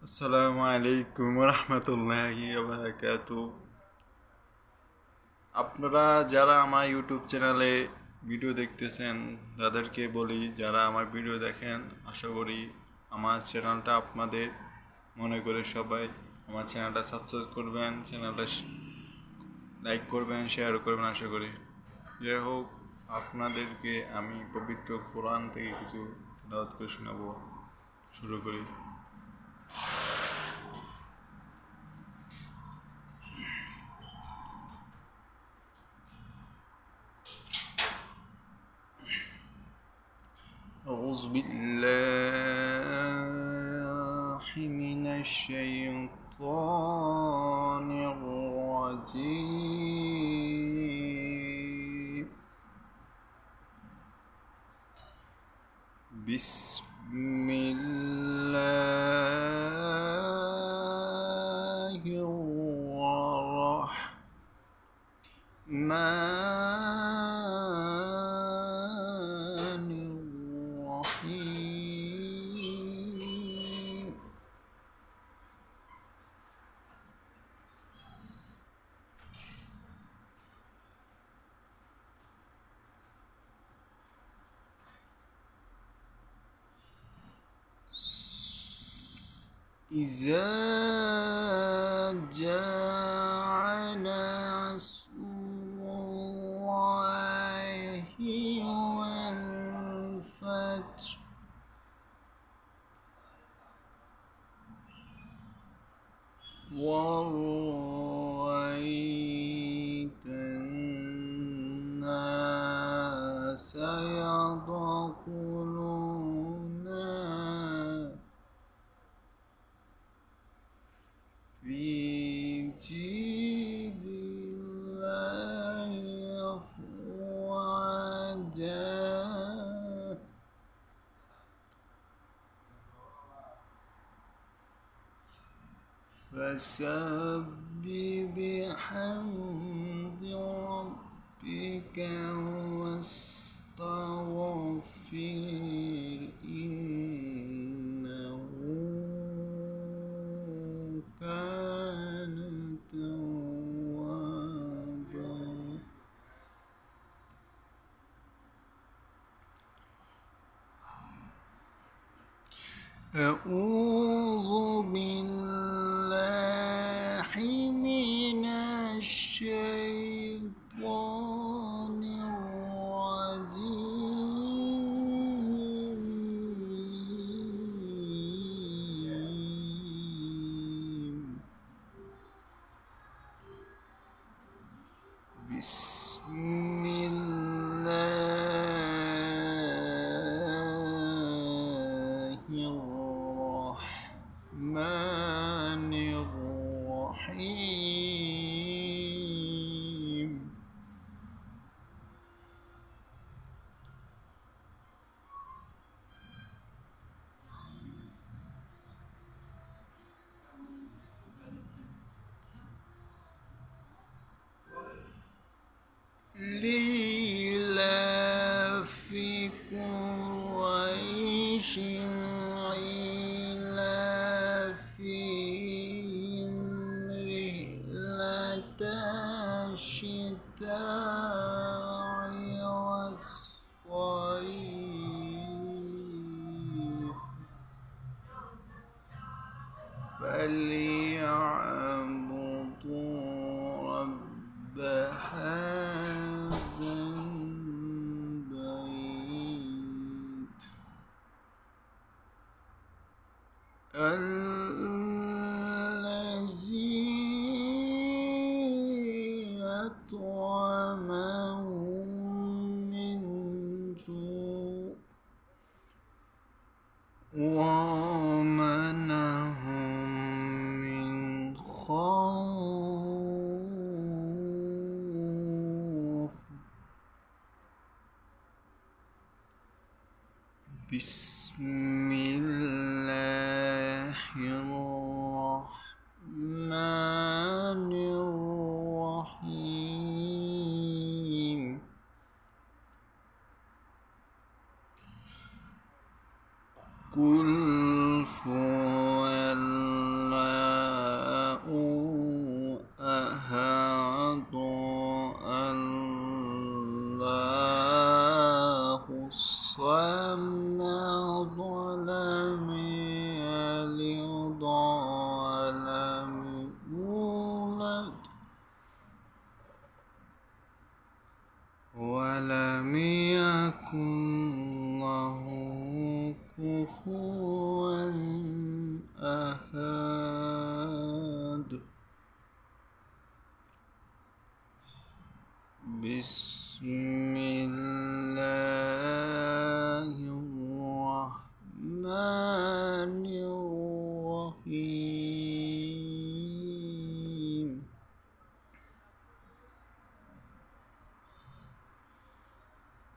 আসসালামু আলাইকুম রহমতুল্লাহি বারাকাতু। আপনারা যারা আমার ইউটিউব চ্যানেলে ভিডিও দেখতেছেন তাদেরকে বলি, যারা আমার ভিডিও দেখেন, আশা করি আমার চ্যানেলটা আপনাদের মনে করে সবাই আমার চ্যানেলটা সাবস্ক্রাইব করবেন, চ্যানেলটা লাইক করবেন, শেয়ার করবেন। আশা করি যাই হোক, আপনাদেরকে আমি পবিত্র কোরআন থেকে কিছু তেলাওয়াত করে শোনাবো। শুরু করি। أعوذ بالله من الشيطان الرجيم. بسم الله الرحمن الرحيم. إذا جاء نصر الله والفتح ورأيت الناس يدخلون في دين الله أفواجا فسبح بحمد ربك واستغفر إنه كان توابا. أعوذ بالله من الشيطان الرجيم. بسم الله الرحمن الرحيم. لإيلاف قريش إيلافهم رحلة الشتاء والصيف فليعبدوا رب هذا البيت الذي أطعمهم من جوع وآمنهم من خوف. بسم الله الرحمن الرحيم. قل هو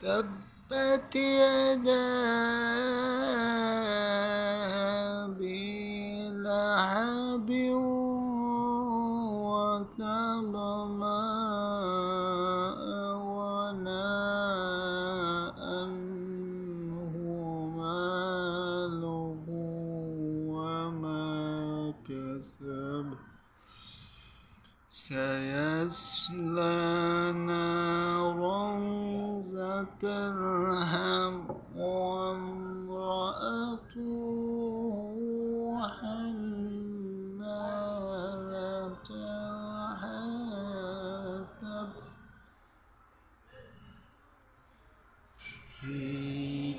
تبت يدا أبي لهب وتب ما أغنى عنه ماله وما كسب سيصلى نارا ذات لهب وامرأته حمالة الحطب في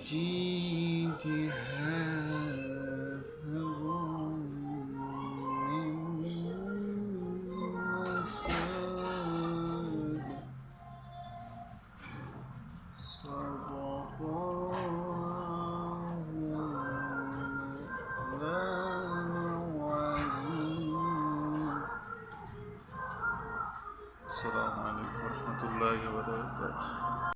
جيدها حبل من مسد صدق الله العظيم. السلام عليكم ورحمة الله وبركاته.